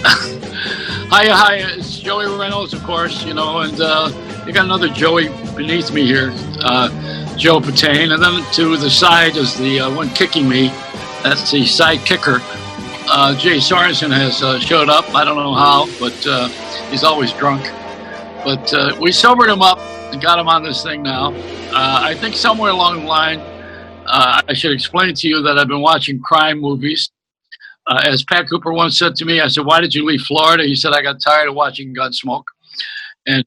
Hi, it's Joey Reynolds, of course, and you got another Joey beneath me here, Joe Patane, and then to the side is the one kicking me. That's the side kicker. Jay Sorensen has showed up. I don't know how, but he's always drunk. But we sobered him up and got him on this thing now. I think somewhere along the line, I should explain to you that I've been watching crime movies. As Pat Cooper once said to me, I said, "Why did you leave Florida?" He said, "I got tired of watching Gunsmoke," and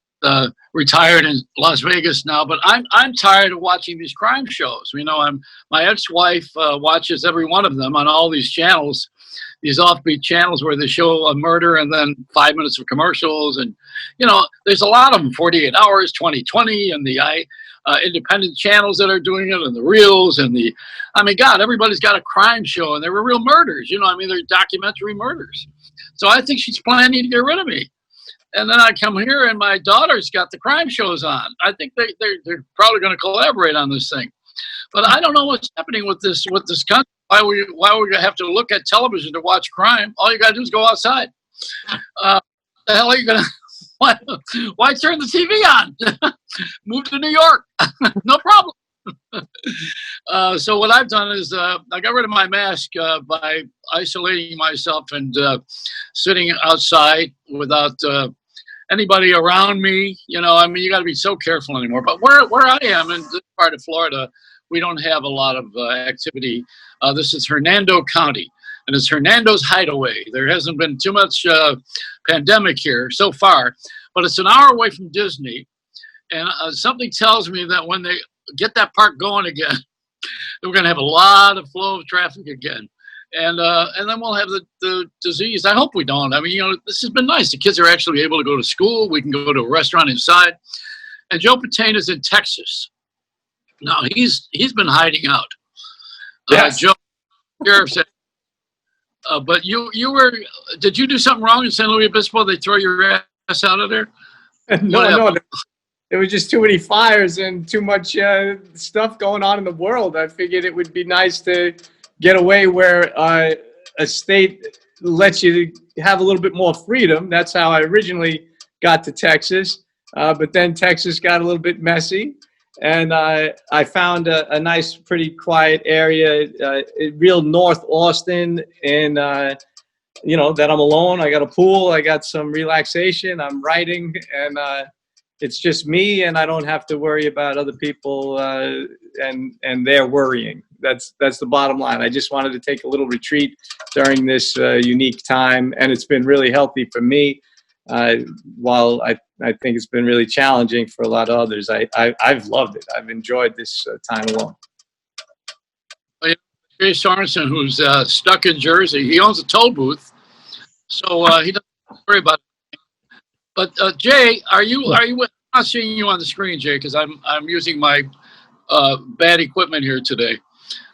retired in Las Vegas now. But I'm tired of watching these crime shows. My ex-wife watches every one of them on all these channels, these offbeat channels where they show a murder and then 5 minutes of commercials. And there's a lot of them: 48 Hours, 2020, and the independent channels that are doing it, and the reels, and God, everybody's got a crime show, and they were real murders. They're documentary murders. So I think she's planning to get rid of me. And then I come here, and my daughter's got the crime shows on. I think they're probably going to collaborate on this thing. But I don't know what's happening with this country. Why we have to look at television to watch crime? All you got to do is go outside. The hell are you going to? Why turn the TV on? Move to New York. No problem. So what I've done is I got rid of my mask by isolating myself and sitting outside without anybody around me. You got to be so careful anymore. But where I am in this part of Florida, we don't have a lot of activity. This is Hernando County, and it's Hernando's Hideaway. There hasn't been too much pandemic here so far, but it's an hour away from Disney. And something tells me that when they get that park going again, we're going to have a lot of flow of traffic again. And then we'll have the disease. I hope we don't. This has been nice. The kids are actually able to go to school. We can go to a restaurant inside. And Joe Patane is in Texas. Now, he's been hiding out. Yes. Joe, sheriff said, but did you do something wrong in San Luis Obispo? They throw your ass out of there? No. There was just too many fires and too much stuff going on in the world. I figured it would be nice to get away where a state lets you have a little bit more freedom. That's how I originally got to Texas. But then Texas got a little bit messy. And I found a nice, pretty quiet area, real North Austin. And, that I'm alone. I got a pool. I got some relaxation. I'm writing. And it's just me, and I don't have to worry about other people and their worrying. That's the bottom line. I just wanted to take a little retreat during this unique time, and it's been really healthy for me. While I think it's been really challenging for a lot of others, I've loved it. I've enjoyed this time alone. Jay Sorensen, who's stuck in Jersey, he owns a toll booth, so he doesn't worry about it. But Jay, are you? I'm not seeing you on the screen, Jay, because I'm using my bad equipment here today.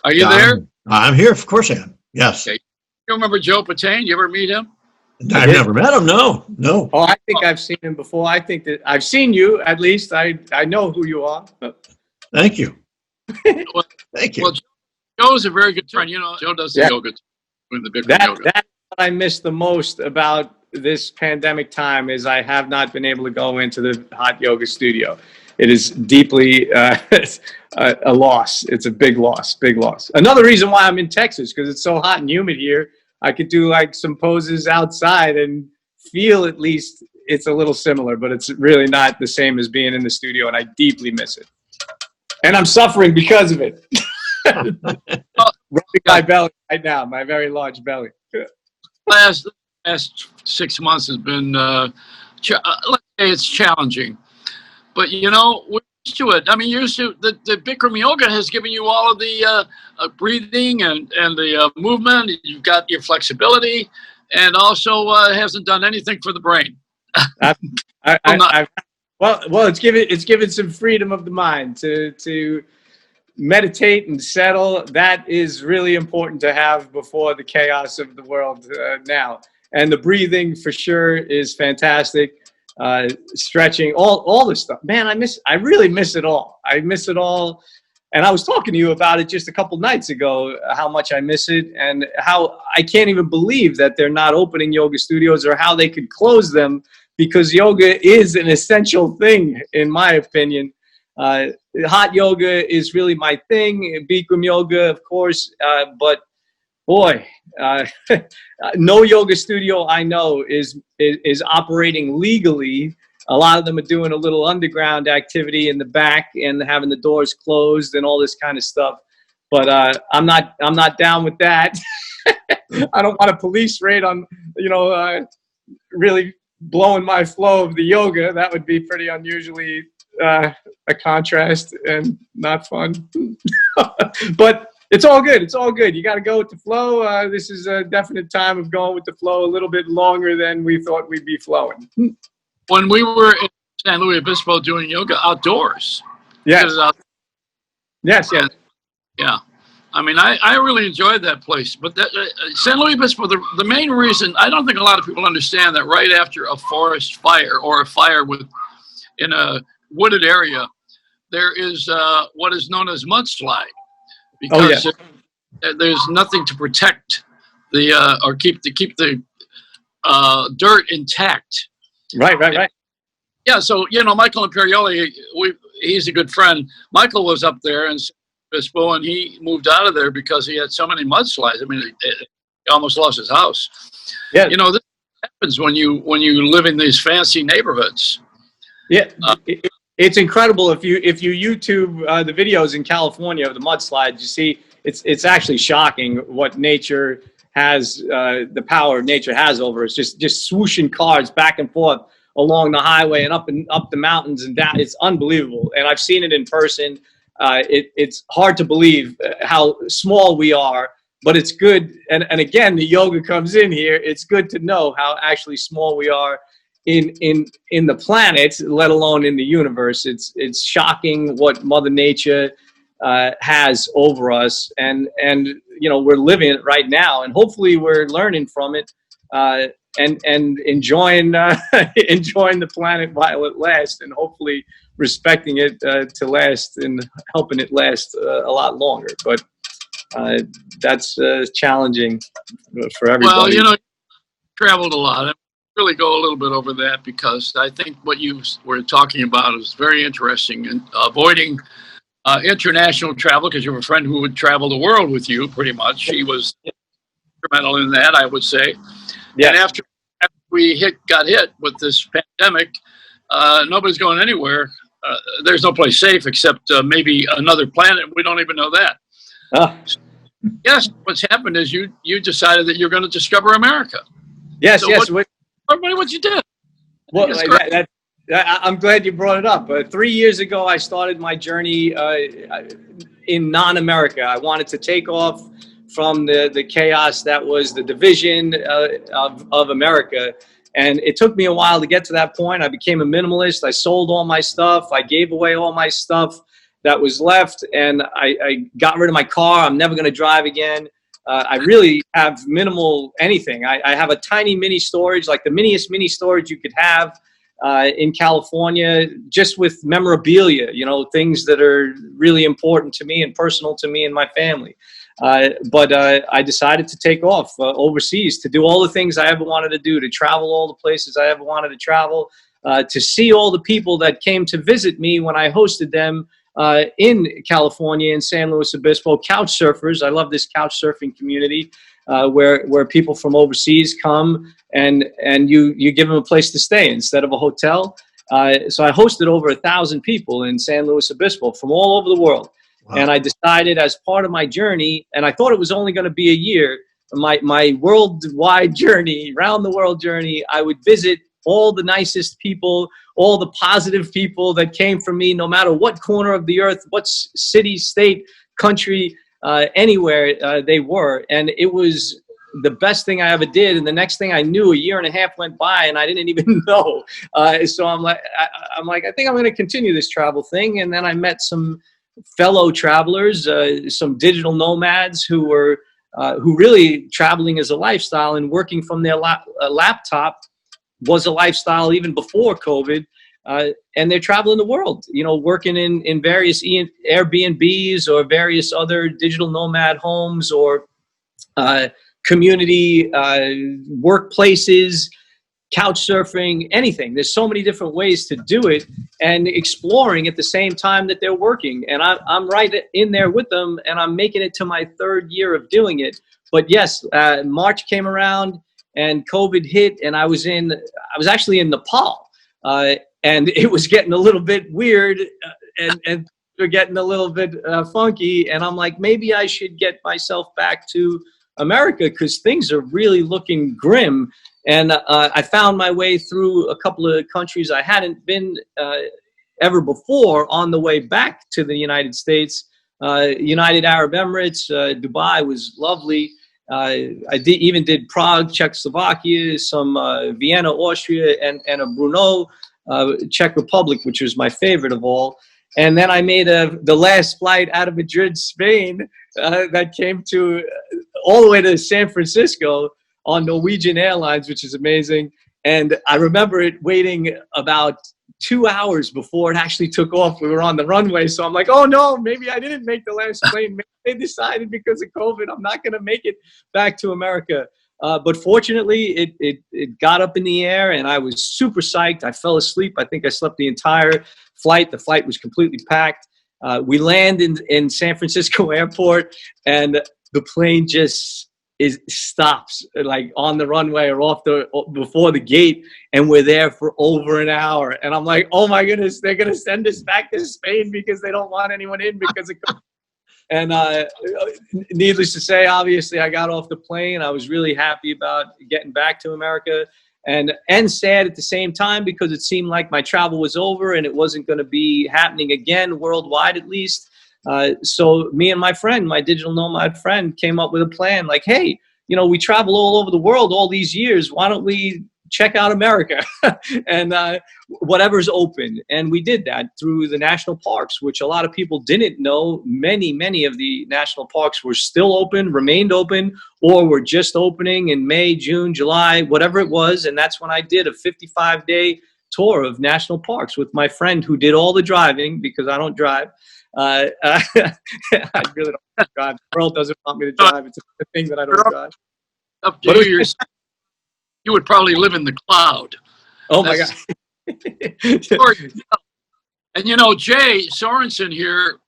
Are you there? I'm here. Of course I am. Yes. Okay. You remember Joe Patane? You ever meet him? I've never met him. No. Oh, I think I've seen him before. I think that I've seen you. At least I know who you are. Thank you. Well, Thank you. Well, Joe's a very good friend. Joe does the yoga. The big yoga. That's what I miss the most about this pandemic time is I have not been able to go into the hot yoga studio. It is deeply a loss. It's a big loss. Another reason why I'm in Texas, because it's so hot and humid here. I could do like some poses outside and feel at least it's a little similar, but it's really not the same as being in the studio, and I deeply miss it. And I'm suffering because of it. Rubbing my belly right now, my very large belly. Last 6 months has been, let's say it's challenging. But, we're used to it. The Bikram yoga has given you all of the breathing and the movement. You've got your flexibility, and also hasn't done anything for the brain. Well, it's given some freedom of the mind to meditate and settle. That is really important to have before the chaos of the world now. And the breathing for sure is fantastic. Stretching, all this stuff. Man, I really miss it all. I miss it all. And I was talking to you about it just a couple nights ago, how much I miss it and how I can't even believe that they're not opening yoga studios or how they could close them, because yoga is an essential thing, in my opinion. Hot yoga is really my thing. Bikram yoga, of course. But boy, no yoga studio I know is operating legally. A lot of them are doing a little underground activity in the back and having the doors closed and all this kind of stuff. But I'm not down with that. I don't want a police raid on, really blowing my flow of the yoga. That would be pretty unusually a contrast and not fun. But it's all good. It's all good. You got to go with the flow. This is a definite time of going with the flow a little bit longer than we thought we'd be flowing. When we were in San Luis Obispo doing yoga outdoors. Yes. Yes. Yeah. I mean, I really enjoyed that place. But San Luis Obispo, the main reason, I don't think a lot of people understand that right after a forest fire or a fire in a wooded area, there is what is known as mudslide. Because there's nothing to protect or keep the dirt intact. Right. Yeah, so Michael Imperioli, he's a good friend. Michael was up there in San Obispo, and he moved out of there because he had so many mudslides. I mean, he almost lost his house. Yeah, this happens when you live in these fancy neighborhoods. Yeah, it's incredible. If you YouTube the videos in California of the mudslides, you see it's actually shocking what nature has, the power nature has over us. Just swooshing cars back and forth along the highway and up the mountains and down. It's unbelievable. And I've seen it in person. It's hard to believe how small we are, but it's good. And again, the yoga comes in here. It's good to know how actually small we are in the planet, let alone in the universe. It's shocking what Mother Nature has over us, and we're living it right now, and hopefully we're learning from it and enjoying the planet while it lasts, and hopefully respecting it to last and helping it last a lot longer. But that's challenging for everybody. Well, traveled a lot. I really go a little bit over that because I think what you were talking about is very interesting, and avoiding international travel, because you have a friend who would travel the world with you pretty much. He was instrumental in that, I would say. Yeah. And after we got hit with this pandemic, nobody's going anywhere. There's no place safe except maybe another planet. We don't even know that. Yes, what's happened is you decided that you're going to discover America. Yes, so yes. What you did? Well, I'm glad you brought it up. 3 years ago, I started my journey in non-America. I wanted to take off from the chaos that was the division of America. And it took me a while to get to that point. I became a minimalist. I sold all my stuff. I gave away all my stuff that was left. And I got rid of my car. I'm never going to drive again. I really have minimal anything. I have a tiny mini storage, like the miniest mini storage you could have in California, just with memorabilia, things that are really important to me and personal to me and my family. But I decided to take off overseas to do all the things I ever wanted to do, to travel all the places I ever wanted to travel, to see all the people that came to visit me when I hosted them in California, in San Luis Obispo, couch surfers. I love this couch surfing community where people from overseas come and you give them a place to stay instead of a hotel. So I hosted over 1,000 people in San Luis Obispo from all over the world. Wow. And I decided as part of my journey, and I thought it was only going to be a year, my worldwide journey, round the world journey, I would visit all the nicest people, all the positive people that came from me, no matter what corner of the earth, what city, state, country, anywhere they were. And it was the best thing I ever did. And the next thing I knew, a year and a half went by and I didn't even know. So I'm like, I think I'm going to continue this travel thing. And then I met some fellow travelers, some digital nomads who were who really traveling as a lifestyle, and working from their laptop was a lifestyle even before COVID. and they're traveling the world, working in various Airbnbs or various other digital nomad homes or community workplaces, couch surfing, anything. There's so many different ways to do it and exploring at the same time that they're working. And I'm right in there with them, and I'm making it to my 3rd year of doing it. But yes, March came around and COVID hit, and I was actually in Nepal, and it was getting a little bit weird, and they're getting a little bit funky. And I'm like, maybe I should get myself back to America because things are really looking grim. And I found my way through a couple of countries I hadn't been ever before on the way back to the United States. United Arab Emirates, Dubai was lovely. I even did Prague, Czechoslovakia, some Vienna, Austria, and a Brno, Czech Republic, which was my favorite of all. And then I made the last flight out of Madrid, Spain, that came to all the way to San Francisco on Norwegian Airlines, which is amazing. And I remember it waiting about 2 hours before it actually took off. We were on the runway. So I'm like, oh no, maybe I didn't make the last plane. Maybe they decided because of COVID, I'm not going to make it back to America. But fortunately, it got up in the air and I was super psyched. I fell asleep. I think I slept the entire flight. The flight was completely packed. We land in San Francisco airport and the plane just stops like on the runway or before the gate, and we're there for over an hour. And I'm like, oh my goodness, they're gonna send us back to Spain because they don't want anyone in because of COVID. And needless to say, obviously I got off the plane. I was really happy about getting back to America, and sad at the same time because it seemed like my travel was over and it wasn't going to be happening again worldwide, at least. So me and my friend, my digital nomad friend, came up with a plan like, hey, we travel all over the world all these years. Why don't we check out America and whatever's open? And we did that through the national parks, which a lot of people didn't know. Many of the national parks were still open, remained open, or were just opening in May, June, July, whatever it was. And that's when I did a 55-day tour of national parks with my friend who did all the driving because I don't drive. I really don't drive. The world doesn't want me to drive. It's a thing that I don't drive. Up to you, you would probably live in the cloud. Oh my God. And Jay Sorensen here,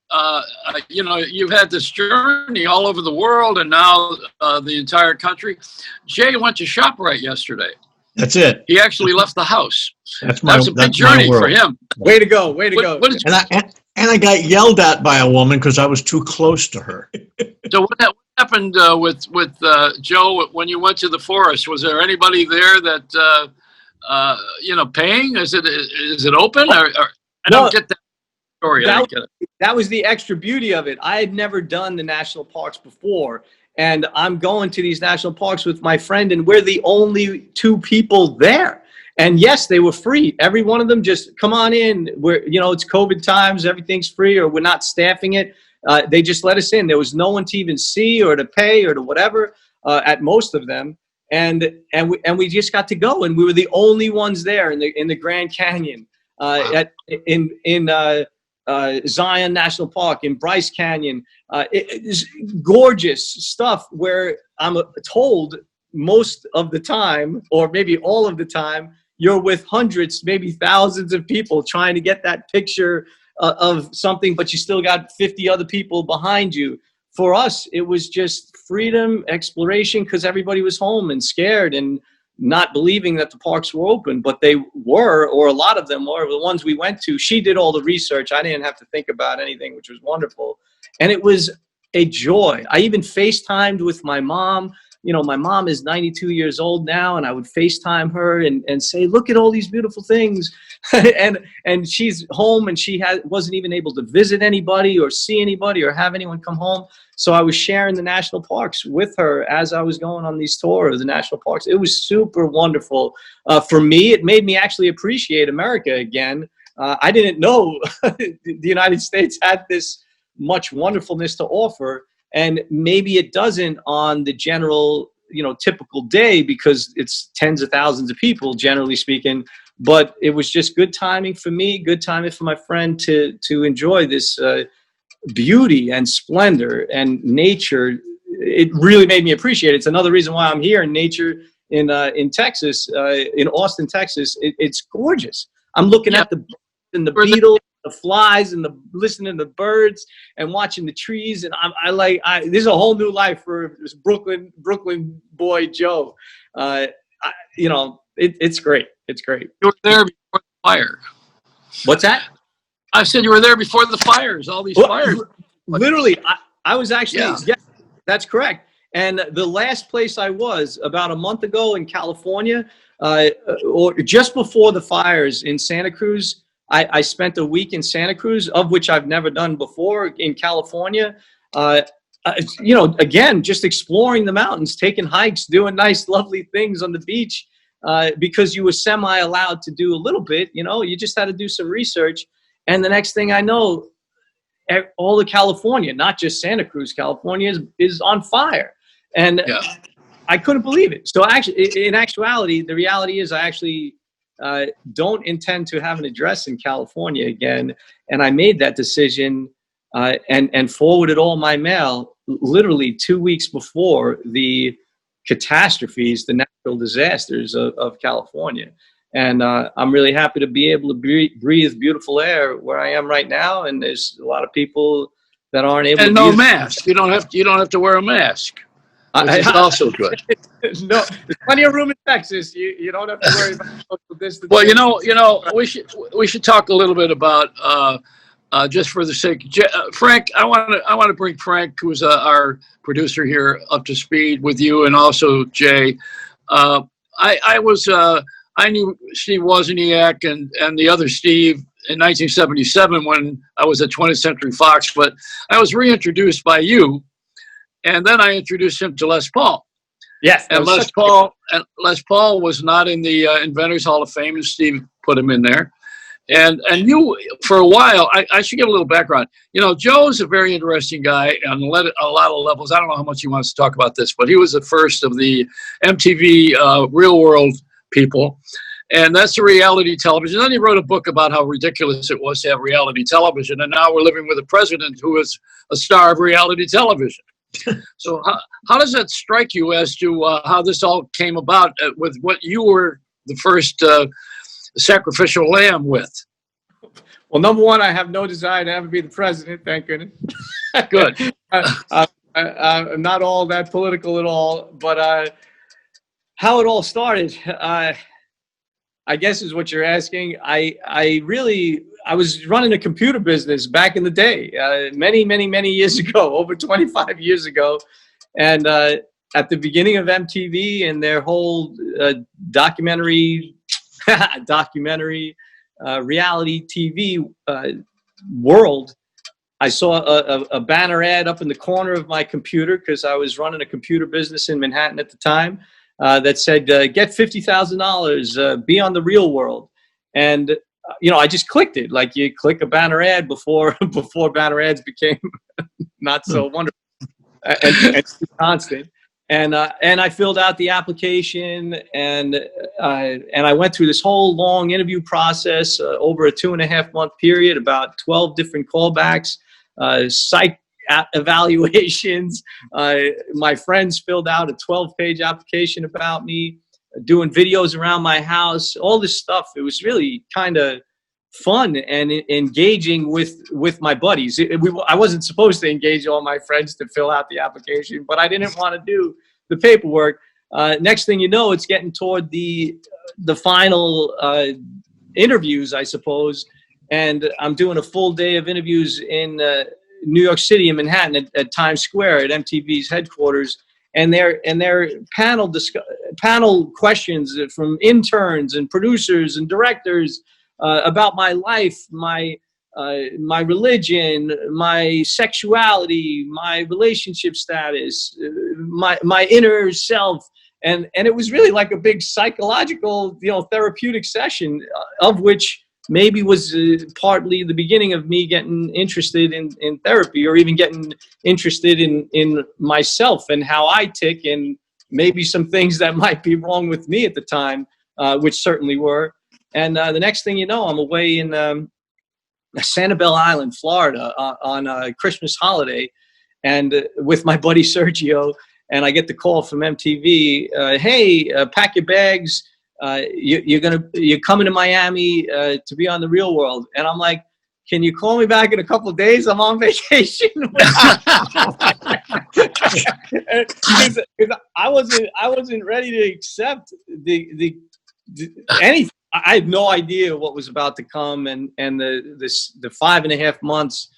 you've had this journey all over the world and now the entire country. Jay went to ShopRite yesterday. That's it. He actually left the house. That's a big journey for him. Way to go. Way to go. And I got yelled at by a woman because I was too close to her. So what happened with Joe when you went to the forest? Was there anybody there that paying? Is it open? Or I don't get that story. I don't get it. That was the extra beauty of it. I had never done the national parks before, and I'm going to these national parks with my friend, and we're the only 2 people there. And yes, they were free. Every one of them just come on in. It's COVID times, everything's free, or we're not staffing it. They just let us in. There was no one to even see or to pay or to whatever at most of them. And we just got to go, and we were the only ones there in the Grand Canyon, in Zion National Park, in Bryce Canyon. It's gorgeous stuff where I'm told most of the time, or maybe all of the time, you're with hundreds, maybe thousands of people trying to get that picture of something, but you still got 50 other people behind you. For us, it was just freedom, exploration, because everybody was home and scared and not believing that the parks were open, but they were, or a lot of them were. The ones we went to, she did all the research. I didn't have to think about anything, which was wonderful. And it was a joy. I even FaceTimed with my mom. My mom is 92 years old now, and I would FaceTime her and say, look at all these beautiful things. and she's home, and she wasn't even able to visit anybody or see anybody or have anyone come home. So I was sharing the national parks with her as I was going on these tours of the national parks. It was super wonderful. For me, it made me actually appreciate America again. I didn't know the United States had this much wonderfulness to offer. And maybe it doesn't on the general, typical day because it's tens of thousands of people, generally speaking. but it was just good timing for me, good timing for my friend to enjoy this beauty and splendor and nature. It really made me appreciate it. It's another reason why I'm here in nature in Texas, in Austin, Texas. It's gorgeous. I'm looking at the beetles, the flies, and listening to the birds and watching the trees. And this is a whole new life for this Brooklyn boy Joe. It's great. It's great. You were there before the fire. What's that? I said you were there before the fires. All these fires. Literally, I was actually. Yeah. That's correct. And the last place I was about a month ago in California, or just before the fires in Santa Cruz, I spent a week in Santa Cruz, of which I've never done before in California. Again, just exploring the mountains, taking hikes, doing nice, lovely things on the beach, because you were semi-allowed to do a little bit. You just had to do some research. And the next thing I know, all of California, not just Santa Cruz, California is on fire. And I couldn't believe it. So actually, in actuality, the reality is I actually don't intend to have an address in California again. And I made that decision and forwarded all my mail literally 2 weeks before the catastrophes, the natural disasters of California. And I'm really happy to be able to breathe beautiful air where I am right now. And there's a lot of people that aren't able. And no mask. You don't have to wear a mask. Which is also good. No, there's plenty of room in Texas. You don't have to worry about social distancing. Well, we should talk a little bit about just for the sake, Frank. I want to bring Frank, who's our producer here, up to speed with you, and also Jay. I knew Steve Wozniak and the other Steve in 1977 when I was at 20th Century Fox, but I was reintroduced by you, and then I introduced him to Les Paul. Yes, and Les Paul was not in the Inventors Hall of Fame, and Steve put him in there. And you, for a while, I should give a little background. Joe's a very interesting guy on a lot of levels. I don't know how much he wants to talk about this, but he was the first of the MTV Real World people. And that's the reality television. Then he wrote a book about how ridiculous it was to have reality television. And now we're living with a president who is a star of reality television. So how does that strike you as to how this all came about with what you were the first sacrificial lamb with? Well, number one, I have no desire to ever be the president, thank goodness. Good. I'm not all that political at all, but how it all started, I guess is what you're asking. I was running a computer business back in the day, many years ago, over 25 years ago. And at the beginning of MTV and their whole documentary reality TV world, I saw a banner ad up in the corner of my computer because I was running a computer business in Manhattan at the time. That said, get $50,000, be on the Real World. And, I just clicked it like you click a banner ad before banner ads became not so wonderful and constant. And I filled out the application and I went through this whole long interview process over a 2.5 month period, about 12 different callbacks, psych evaluations. My friends filled out a 12-page application about me, doing videos around my house, all this stuff. It was really kind of fun and engaging with my buddies. I wasn't supposed to engage all my friends to fill out the application, but I didn't want to do the paperwork. Next thing you know, it's getting toward the final interviews, I suppose, and I'm doing a full day of interviews in New York City in Manhattan at Times Square at MTV's headquarters, and their panel questions from interns and producers and directors about my life, my religion, my sexuality, my relationship status, my inner self, and it was really like a big psychological, therapeutic session, of which maybe was partly the beginning of me getting interested in therapy, or even getting interested in myself and how I tick, and maybe some things that might be wrong with me at the time, which certainly were. And the next thing you know, I'm away in Sanibel Island, Florida, on a Christmas holiday, and with my buddy Sergio. And I get the call from MTV. Hey, pack your bags. You're coming to Miami to be on The Real World. And I'm like, can you call me back in a couple of days? I'm on vacation. I wasn't ready to accept the anything. I had no idea what was about to come, and the 5.5 months.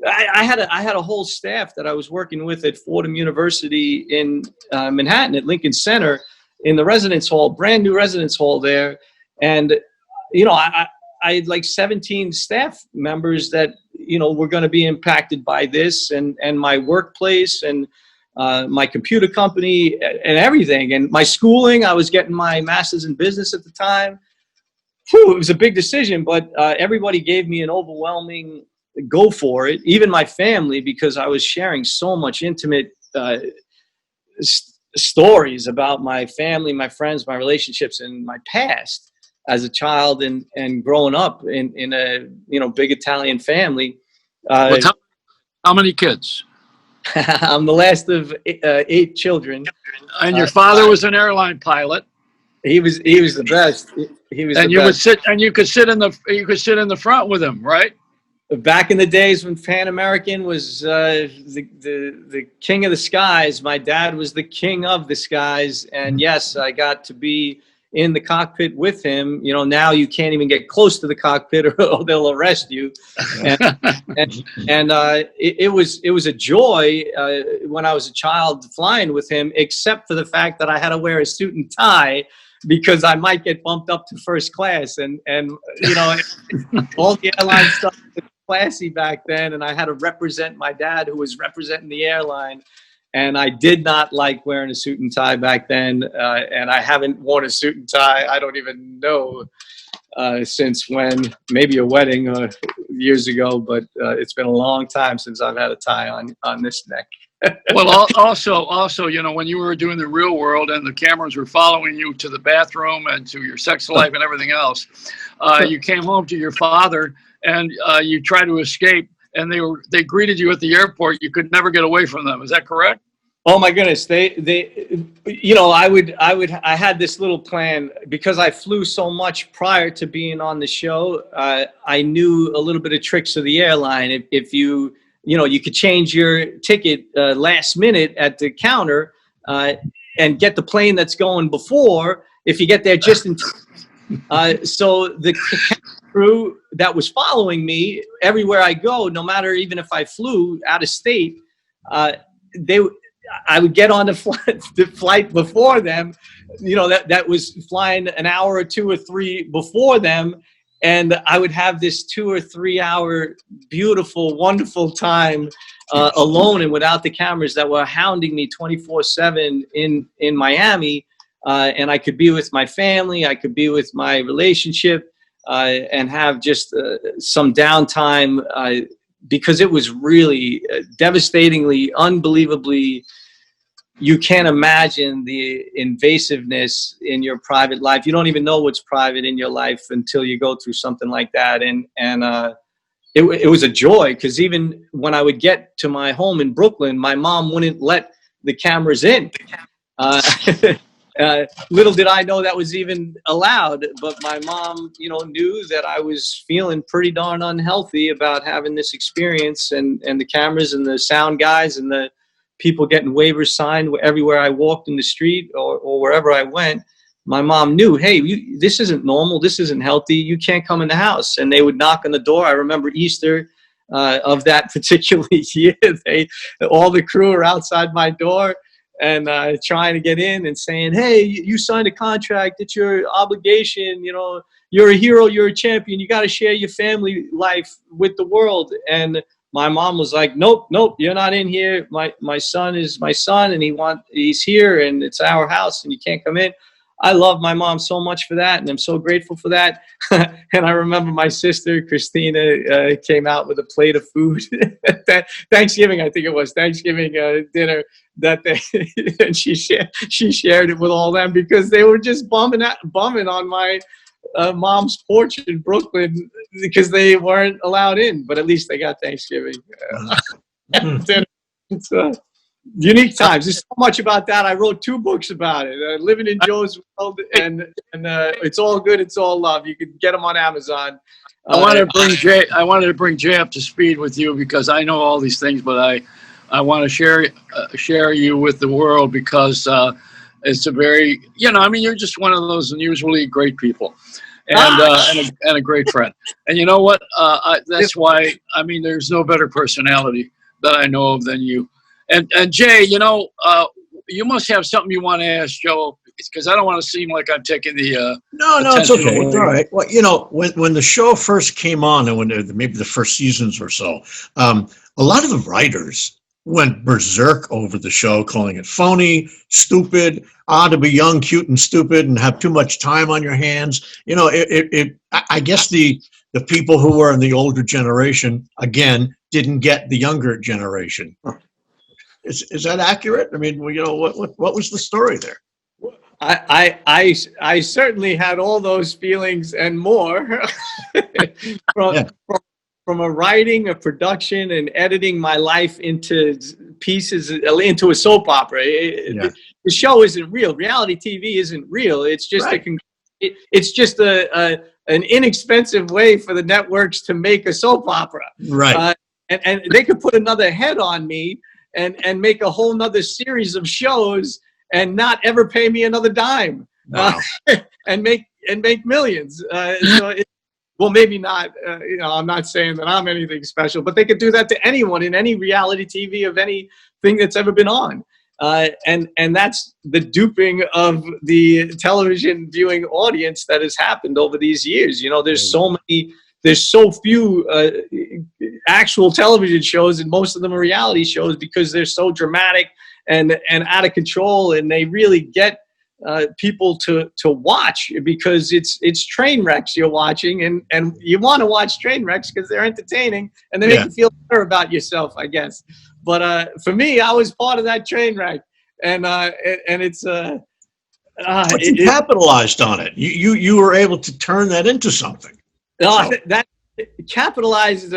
I had a whole staff that I was working with at Fordham University in Manhattan at Lincoln Center in the residence hall, brand new residence hall there, and I had like 17 staff members that, were going to be impacted by this, and my workplace and my computer company and everything. And my schooling, I was getting my master's in business at the time. It was a big decision, but everybody gave me an overwhelming go for it, even my family, because I was sharing so much intimate stories about my family, my friends, my relationships, and my past as a child and growing up in a big Italian family. How many kids? I'm the last of 8 children. And your father was an airline pilot. He was the best. He was. And you could sit in the front with him, right? Back in the days when Pan American was the king of the skies, my dad was the king of the skies, and yes, I got to be in the cockpit with him. Now you can't even get close to the cockpit or they'll arrest you. And it was a joy when I was a child flying with him, except for the fact that I had to wear a suit and tie because I might get bumped up to first class, and all the airline stuff was classy back then, and I had to represent my dad, who was representing the airline. And I did not like wearing a suit and tie back then, and I haven't worn a suit and tie. I don't even know since when, maybe a wedding years ago, but it's been a long time since I've had a tie on this neck. Well, also, when you were doing The Real World and the cameras were following you to the bathroom and to your sex life and everything else, you came home to your father and you tried to escape. And they greeted you at the airport. You could never get away from them. Is that correct? Oh my goodness. I had this little plan because I flew so much prior to being on the show. I knew a little bit of tricks of the airline. If you could change your ticket last minute at the counter and get the plane that's going before, if you get there just in time. So the crew that was following me everywhere I go, no matter even if I flew out of state, I would get on the flight before them, that was flying an hour or 2 or 3 before them. And I would have this 2 or 3 hour beautiful, wonderful time alone and without the cameras that were hounding me 24/7 in Miami. And I could be with my family. I could be with my relationship. And have just some downtime because it was really devastatingly, unbelievably, you can't imagine the invasiveness in your private life. You don't even know what's private in your life until you go through something like that. And it was a joy because even when I would get to my home in Brooklyn, my mom wouldn't let the cameras in. Little did I know that was even allowed, but my mom, knew that I was feeling pretty darn unhealthy about having this experience, and the cameras and the sound guys and the people getting waivers signed everywhere I walked in the street or wherever I went. My mom knew, hey, this isn't normal. This isn't healthy. You can't come in the house. And they would knock on the door. I remember Easter of that particular year. All the crew are outside my door. And trying to get in and saying, hey, you signed a contract. It's your obligation. You're a hero. You're a champion. You got to share your family life with the world. And my mom was like, nope, you're not in here. My son is my son, and he's here, and it's our house, and you can't come in. I love my mom so much for that, and I'm so grateful for that. And I remember my sister, Christina, came out with a plate of food. Thanksgiving, I think it was Thanksgiving dinner that day, and she shared it with all them because they were just bumming on mom's porch in Brooklyn because they weren't allowed in, but at least they got Thanksgiving. It's unique times. There's so much about that. I wrote 2 books about it. Living in Joe's World, and It's All Good, It's All Love. You can get them on Amazon. I wanted to bring Jay up to speed with you because I know all these things, but I want to share you with the world because it's a very, you're just one of those unusually great people, and a great friend. And you know what? That's why there's no better personality that I know of than you. And Jay, you must have something you want to ask Joe, because I don't want to seem like I'm taking the No, it's okay. It's all right. Well, when the show first came on, and when maybe the first seasons or so, a lot of the writers went berserk over the show, calling it phony, stupid, to be young, cute, and stupid, and have too much time on your hands. I guess the people who were in the older generation, again, didn't get the younger generation. Is that accurate? What was the story there? I certainly had all those feelings and more from a writing, a production, and editing my life into pieces, into a soap opera. The show isn't real. Reality TV isn't real. It's just it's just an inexpensive way for the networks to make a soap opera. Right. And they could put another head on me and make a whole nother series of shows and not ever pay me another dime. Wow. and make millions. Well, maybe not. I'm not saying that I'm anything special, but they could do that to anyone in any reality TV of anything that's ever been on. And that's the duping of the television viewing audience that has happened over these years. There's so few actual television shows, and most of them are reality shows because they're so dramatic and out of control, and they really get people to watch because it's train wrecks you're watching, and you want to watch train wrecks because they're entertaining and they make you feel better about yourself, I guess. But for me, I was part of that train wreck, and it's but you capitalized on it. You were able to turn that into something. That capitalizes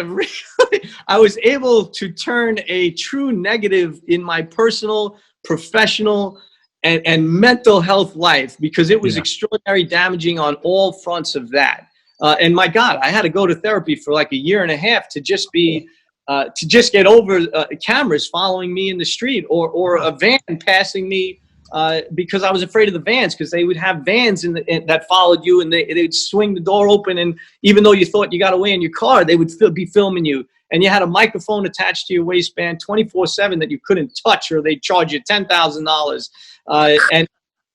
I was able to turn a true negative in my personal, professional, and mental health life, because it was extraordinarily damaging on all fronts of that. And my God, I had to go to therapy for like a year and a half to just get over cameras following me in the street or a van passing me. Because I was afraid of the vans, because they would have vans that followed you, and they'd swing the door open, and even though you thought you got away in your car, they would be filming you, and you had a microphone attached to your waistband 24/7 that you couldn't touch, or they'd charge you $10,000.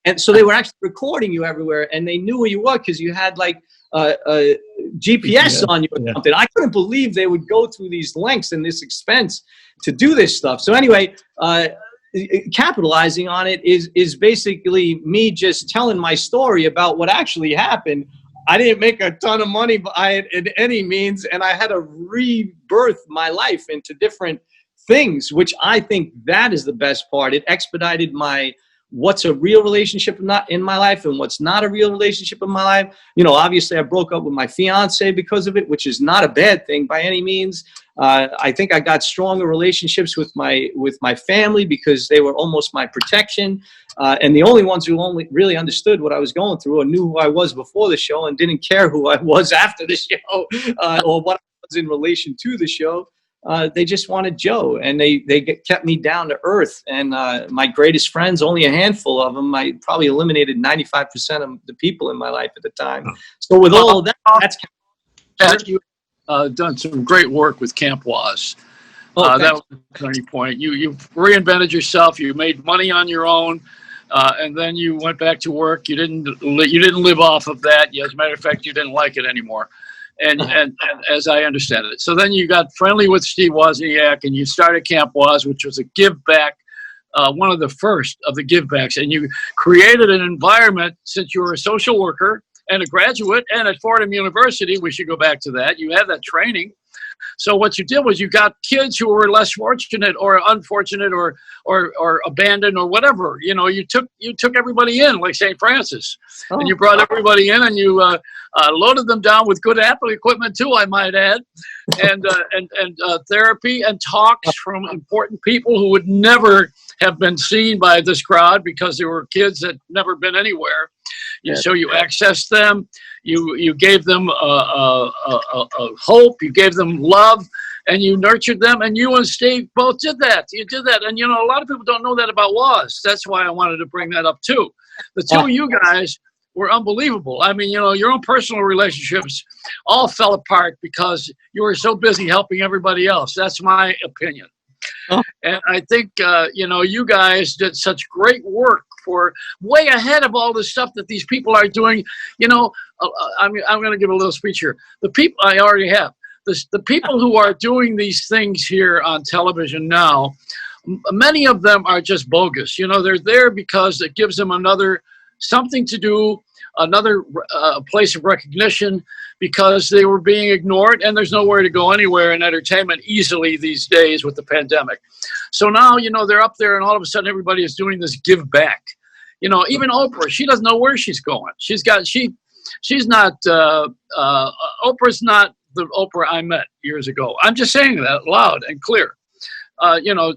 And so they were actually recording you everywhere, and they knew where you were because you had like a GPS on you or something. I couldn't believe they would go through these lengths and this expense to do this stuff. So anyway, capitalizing on it is basically me just telling my story about what actually happened. I didn't make a ton of money by it in any means, and I had to rebirth my life into different things, which I think that is the best part. It expedited what's a real relationship in my life and what's not a real relationship in my life. Obviously I broke up with my fiance because of it, which is not a bad thing by any means. I think I got stronger relationships with my family because they were almost my protection. And the only ones who only really understood what I was going through or knew who I was before the show and didn't care who I was after the show or what I was in relation to the show. They just wanted Joe, and they kept me down to earth. And my greatest friends, only a handful of them. I probably eliminated 95% of the people in my life at the time. So with all of that, you've done some great work with Camp Was. That was a turning point. You reinvented yourself. You made money on your own, and then you went back to work. You didn't live off of that. As a matter of fact, you didn't like it anymore. And as I understand it. So then you got friendly with Steve Wozniak, and you started Camp Was, which was a give back, one of the first of the give backs. And you created an environment, since you were a social worker and a graduate, and at Fordham University, we should go back to that. You had that training. So what you did was you got kids who were less fortunate or unfortunate or abandoned or whatever. You took everybody in like St. Francis, and you brought everybody in, and you loaded them down with good Apple equipment too, I might add, and therapy and talks from important people who would never have been seen by this crowd because they were kids that never been anywhere. So you accessed them, you gave them a hope, you gave them love, and you nurtured them. And you and Steve both did that. You did that, and a lot of people don't know that about Woz. That's why I wanted to bring that up too. The two of you guys were unbelievable. I mean, your own personal relationships all fell apart because you were so busy helping everybody else. That's my opinion. And I think, you guys did such great work for way ahead of all the stuff that these people are doing. I'm going to give a little speech here. The people I already have, the people who are doing these things here on television now, many of them are just bogus. They're there because it gives them something to do, another place of recognition, because they were being ignored, and there's nowhere to go anywhere in entertainment easily these days with the pandemic. So now, they're up there, and all of a sudden everybody is doing this give back. Even Oprah, she doesn't know where she's going. She's not, Oprah's not the Oprah I met years ago. I'm just saying that loud and clear.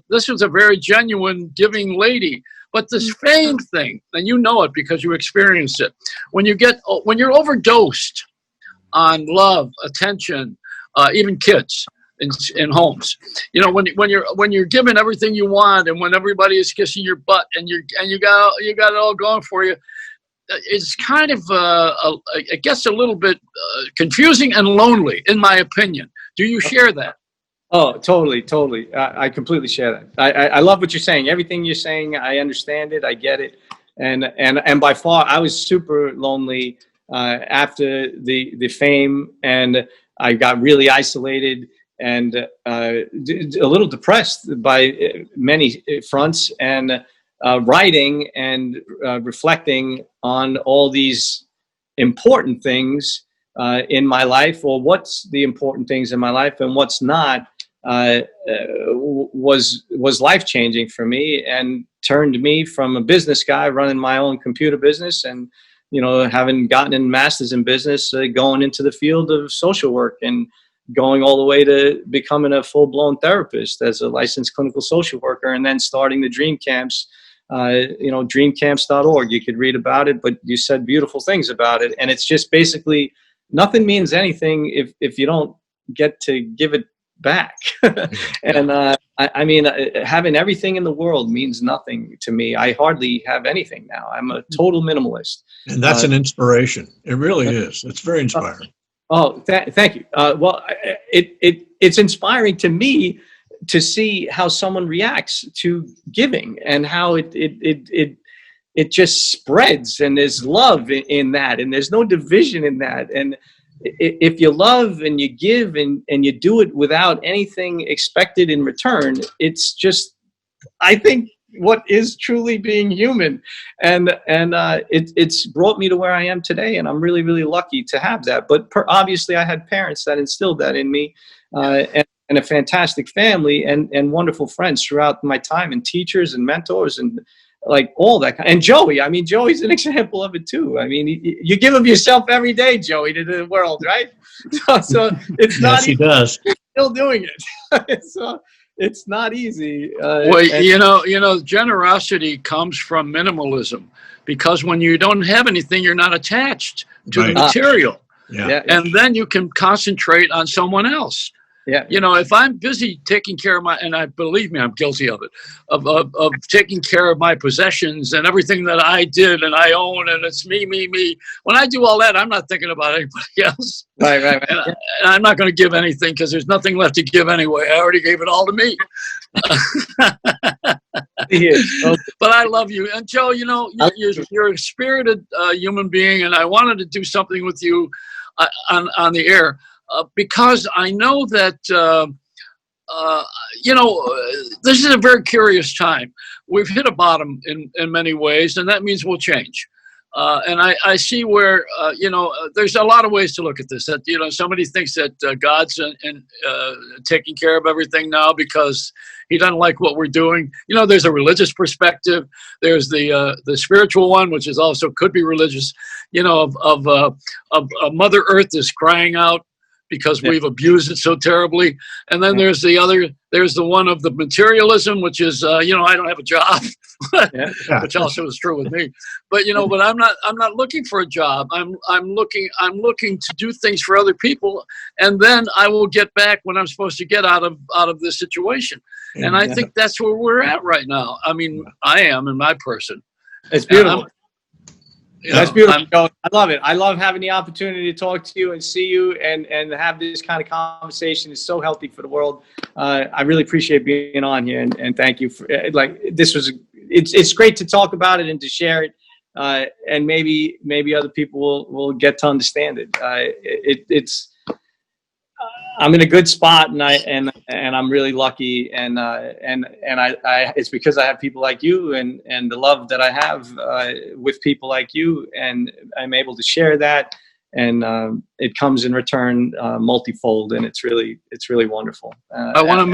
This was a very genuine, giving lady. But this fame thing, and you know it because you experienced it, when you're overdosed on love, attention, even kids in homes, when you're given everything you want, and when everybody is kissing your butt, and you got it all going for you, it's kind of it gets a little bit confusing and lonely, in my opinion. Do you share that? Oh, totally. I completely share that. I love what you're saying. Everything you're saying, I understand it. I get it. And by far, I was super lonely after the fame, and I got really isolated and a little depressed by many fronts, and writing and reflecting on all these important things in my life, or what's the important things in my life and what's not. Was life-changing for me, and turned me from a business guy running my own computer business, and having gotten a master's in business, going into the field of social work, and going all the way to becoming a full-blown therapist as a licensed clinical social worker, and then starting the dream camps. Dreamcamps.org. You could read about it, but you said beautiful things about it, and it's just basically nothing means anything if you don't get to give it back. And I mean, having everything in the world means nothing to me. I hardly have anything now. I'm a total minimalist, and that's an inspiration. It really is. It's very inspiring. Thank you. Well, it's inspiring to me to see how someone reacts to giving, and how it just spreads, and there's love in that, and there's no division in that. And if you love and you give and you do it without anything expected in return, it's just, I think, what is truly being human. And it's brought me to where I am today, and I'm really, really lucky to have that. But obviously I had parents that instilled that in me, and a fantastic family, and wonderful friends throughout my time, and teachers and mentors, and like all that. And Joey, I mean, Joey's an example of it too. I mean, you give of yourself every day, Joey, to the world, right? So it's not yes, he does. Still doing it. So it's not easy. Well, generosity comes from minimalism, because when you don't have anything, you're not attached to the material. And then you can concentrate on someone else. Yeah. If I'm busy taking care of and I believe me, I'm guilty of it, of taking care of my possessions and everything that I did and I own, and it's me. When I do all that, I'm not thinking about anybody else. Right. And I'm not going to give anything, because there's nothing left to give anyway. I already gave it all to me. But I love you. And Joe, you're a spirited human being, and I wanted to do something with you on the air. Because I know that, this is a very curious time. We've hit a bottom in many ways, and that means we'll change. And I see where, there's a lot of ways to look at this. That, somebody thinks that God's taking care of everything now because he doesn't like what we're doing. There's a religious perspective. There's the spiritual one, which is also could be religious, of Mother Earth is crying out because we've abused it so terribly. And then there's the one of the materialism, which is, I don't have a job, which also is true with me. But, but I'm not looking for a job. I'm looking to do things for other people. And then I will get back when I'm supposed to get out of this situation. And I think that's where we're at right now. I mean, I am in my person. It's beautiful. That's beautiful. I love it. I love having the opportunity to talk to you and see you and have this kind of conversation. It's so healthy for the world. I really appreciate being on here and thank you for it's great to talk about it and to share it. And maybe other people will get to understand it. I'm in a good spot, and I'm really lucky, and it's because I have people like you, and the love that I have with people like you, and I'm able to share that, and it comes in return multifold, and it's really wonderful. I want to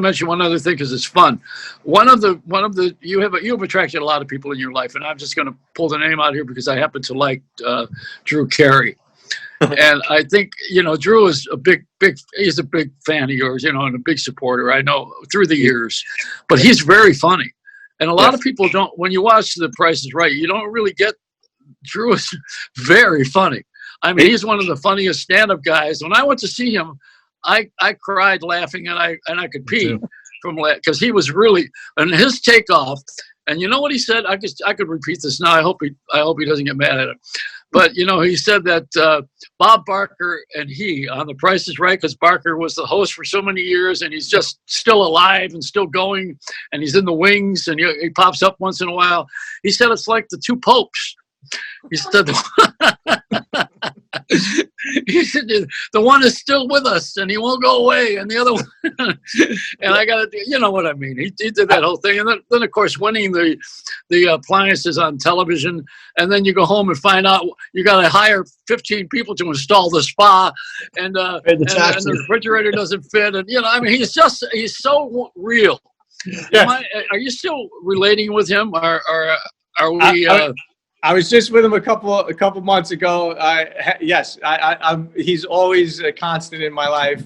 mention one other thing because it's fun. One of the you have attracted a lot of people in your life, and I'm just going to pull the name out here because I happen to like Drew Carey. And I think, Drew is he's a big fan of yours, and a big supporter, I know, through the years. But he's very funny. And a lot of people don't, when you watch The Price is Right, you don't really get, Drew is very funny. I mean, he's one of the funniest stand-up guys. When I went to see him, I cried laughing, and I could pee from because he was really, and his takeoff, and you know what he said? I could repeat this now. I hope he doesn't get mad at it. But, he said that Bob Barker and he on The Price is Right, because Barker was the host for so many years, and he's just still alive and still going, and he's in the wings, and he pops up once in a while. He said it's like the two popes. He said the one is still with us, and he won't go away, and the other one, and I got to, you know what I mean. He did that whole thing, and then of course winning the appliances on television, and then you go home and find out you got to hire 15 people to install the spa, and the refrigerator doesn't fit, and I mean he's so real. Yeah. Are you still relating with him, or are we? I was just with him a couple months ago. Yes, he's always a constant in my life,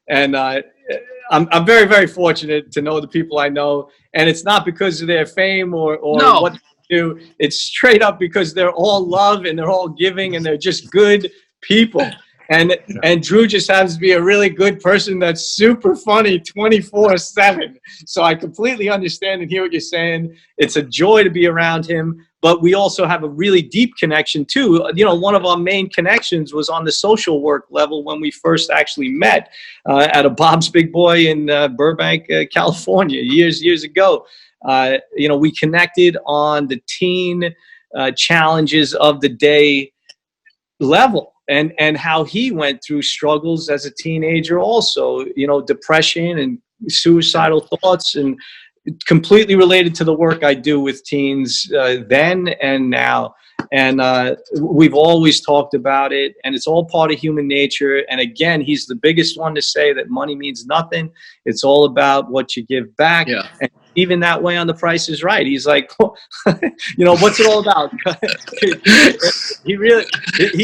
and I'm very, very fortunate to know the people I know. And it's not because of their fame or what they do. It's straight up because they're all love and they're all giving and they're just good people. And Drew just happens to be a really good person that's super funny 24/7. So I completely understand and hear what you're saying. It's a joy to be around him. But we also have a really deep connection too. One of our main connections was on the social work level when we first actually met at a Bob's Big Boy in Burbank, California, years ago. We connected on the teen challenges of the day level. And how he went through struggles as a teenager also, depression and suicidal thoughts, and completely related to the work I do with teens then and now. And we've always talked about it, and it's all part of human nature. And again, he's the biggest one to say that money means nothing. It's all about what you give back. Yeah. And even that way on The Price is Right. He's like, what's it all about? he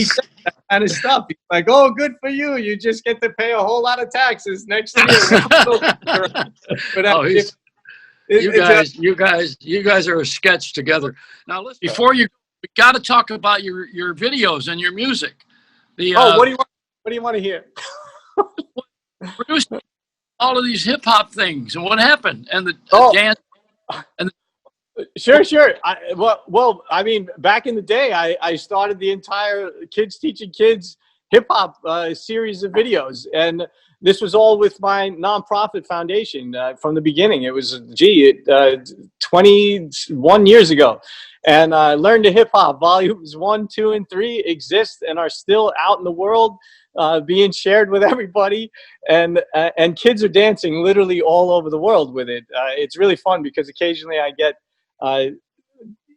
said that kind of stuff. He's like, oh, good for you. You just get to pay a whole lot of taxes next year. But you guys are a sketch together. Now, listen, before we got to talk about your videos and your music. What do you want to hear? Produced all of these hip hop things, and what happened, and the dance. And Sure. I mean, back in the day, I started the entire Kids Teaching Kids hip hop series of videos, and this was all with my nonprofit foundation from the beginning. It was 21 years ago, and Learn to Hip Hop volumes 1, 2, and 3 exist and are still out in the world, being shared with everybody, and kids are dancing literally all over the world with it. It's really fun because occasionally I get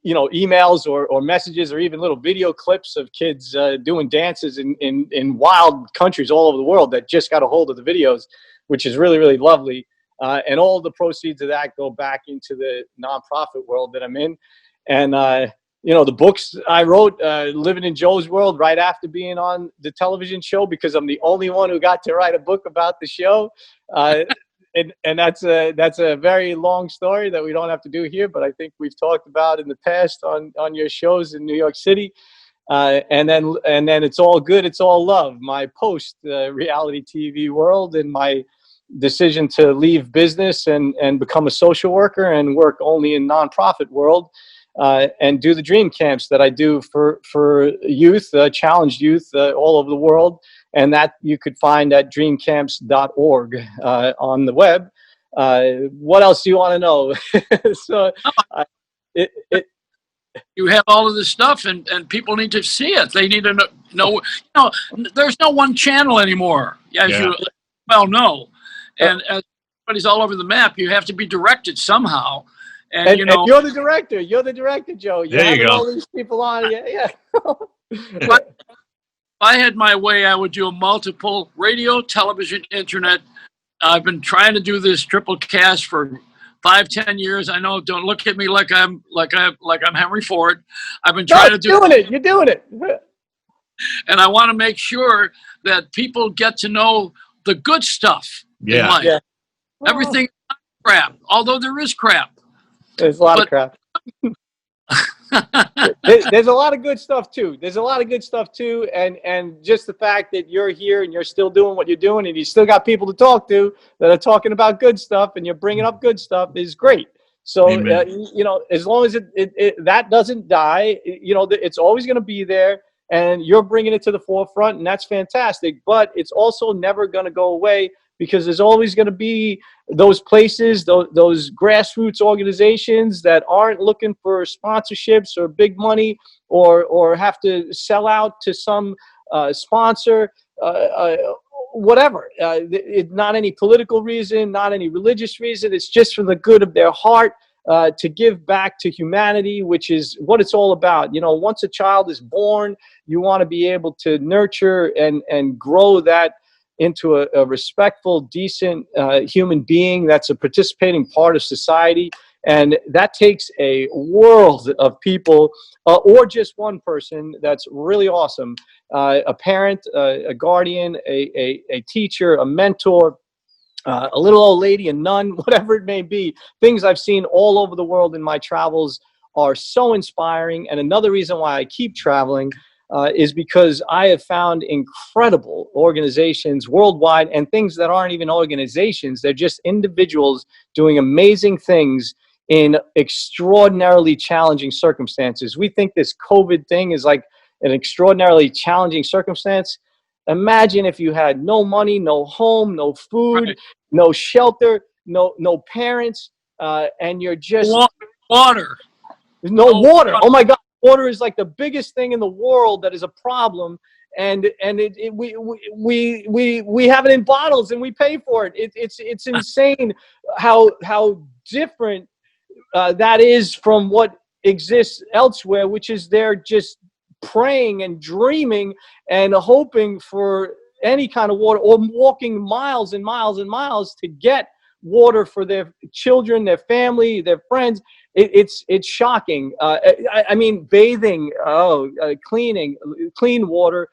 emails or messages or even little video clips of kids doing dances in wild countries all over the world that just got a hold of the videos, which is really, really lovely. And all the proceeds of that go back into the nonprofit world that I'm in. And, the books I wrote, Living in Joe's World, right after being on the television show, because I'm the only one who got to write a book about the show. And that's a very long story that we don't have to do here, but I think we've talked about in the past on your shows in New York City. And then It's All Good, It's All Love, my post reality TV world, and my decision to leave business and become a social worker and work only in nonprofit world, and do the dream camps that I do for youth, challenged youth all over the world. And that you could find at dreamcamps.org on the web. What else do you want to know? So you have all of this stuff, and people need to see it. They need to know. There's no one channel anymore, as you well know. And as everybody's all over the map, you have to be directed somehow. And you're the director. You're the director, Joe. There you go. All these people on. Yeah. But if I had my way, I would do a multiple radio, television, internet. I've been trying to do this triple cast for 5-10 years. I know. Don't look at me like I'm Henry Ford. I've been trying to do it. You're doing it. And I want to make sure that people get to know the good stuff in life. Yeah. Everything is not crap, although there is crap. There's a lot of crap. There's a lot of good stuff too. And just the fact that you're here and you're still doing what you're doing, and you still got people to talk to that are talking about good stuff, and you're bringing up good stuff, is great. So as long as that doesn't die, it's always going to be there, and you're bringing it to the forefront, and that's fantastic. But it's also never going to go away, because there's always going to be those places, those grassroots organizations that aren't looking for sponsorships or big money, or have to sell out to some sponsor, whatever. Not any political reason, not any religious reason. It's just for the good of their heart, to give back to humanity, which is what it's all about. Once a child is born, you want to be able to nurture and grow that into a respectful, decent human being that's a participating part of society. And that takes a world of people, or just one person that's really awesome. A parent, a guardian, a teacher, a mentor, a little old lady, a nun, whatever it may be. Things I've seen all over the world in my travels are so inspiring. And another reason why I keep traveling is because I have found incredible organizations worldwide, and things that aren't even organizations. They're just individuals doing amazing things in extraordinarily challenging circumstances. We think this COVID thing is like an extraordinarily challenging circumstance. Imagine if you had no money, no home, no food, Right. no shelter, no parents, and you're just water. no water. Oh my God. Water is like the biggest thing in the world that is a problem, and we have it in bottles and we pay for it. It's insane how different that is from what exists elsewhere, which is they're just praying and dreaming and hoping for any kind of water, or walking miles and miles and miles to get water for their children, their family, their friends. It's shocking. I mean, bathing, cleaning, clean water.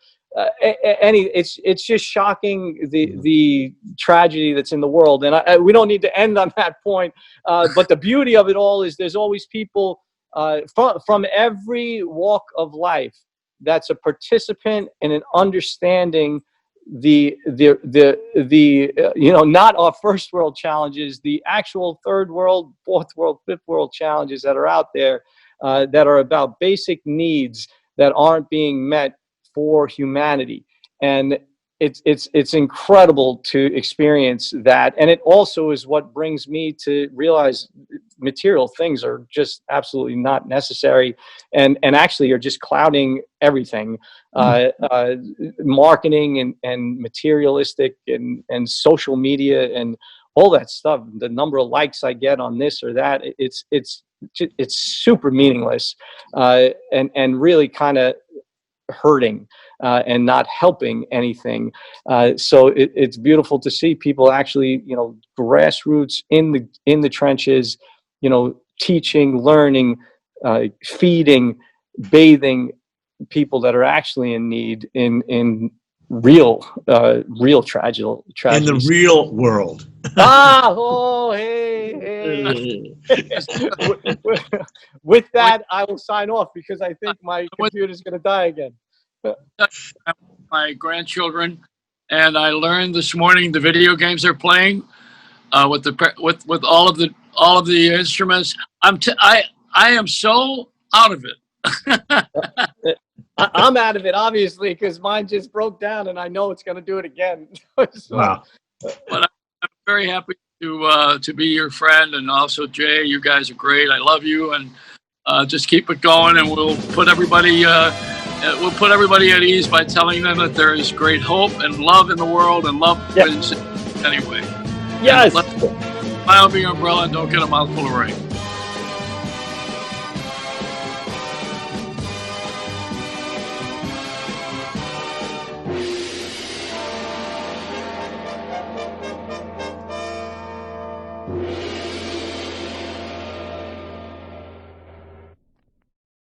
It's just shocking, the tragedy that's in the world. And we don't need to end on that point. But the beauty of it all is there's always people from every walk of life that's a participant in an understanding not our first world challenges, the actual third world, fourth world, fifth world challenges that are out there, that are about basic needs that aren't being met for humanity. And it's incredible to experience that. And it also is what brings me to realize material things are just absolutely not necessary, and actually are just clouding everything. Marketing and materialistic and social media and all that stuff, the number of likes I get on this or that, it's super meaningless, and really kind of hurting, and not helping anything. So it's beautiful to see people actually, grassroots in the trenches, teaching, learning, feeding, bathing people that are actually in need in real tragedy. In the real world. Hey. With that, I will sign off because I think my computer's going to die again. My grandchildren, and I learned this morning the video games they're playing, with all of the instruments. I am so out of it. I'm out of it, obviously, because mine just broke down, and I know it's going to do it again. So, wow. But I'm very happy to be your friend, and also Jay. You guys are great. I love you, and just keep it going, and we'll put everybody at ease by telling them that there is great hope and love in the world, and love wins anyway. Yes. Smile, be your umbrella, and don't get a mouthful of rain.